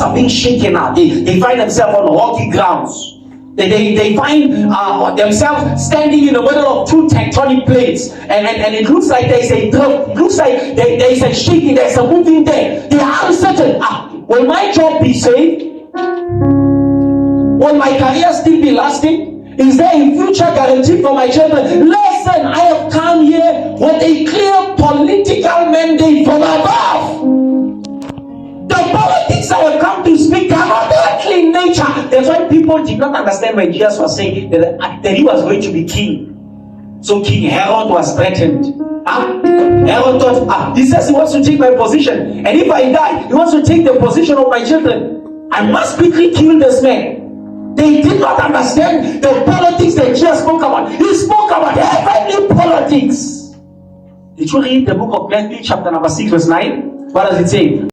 are being shaken now. They find themselves on rocky grounds. They find themselves standing in the middle of two tectonic plates, and it looks like there is a drift. It looks like there is a shaking, there is a moving there. They are uncertain. Will my job be safe? Will my career still be lasting? Is there a future guarantee for my children? Listen, I have come here with a clear political mandate from above. The politics I have come to speak are not earthly in nature. That's why people did not understand when Jesus was saying that he was going to be king. So King Herod was threatened. Herod thought, he says he wants to take my position. And if I die, he wants to take the position of my children. I must quickly kill this man. They did not understand the politics that Jesus spoke about. He spoke about heavenly politics. Did you read the book of Matthew chapter number 6 verse 9? What does it say?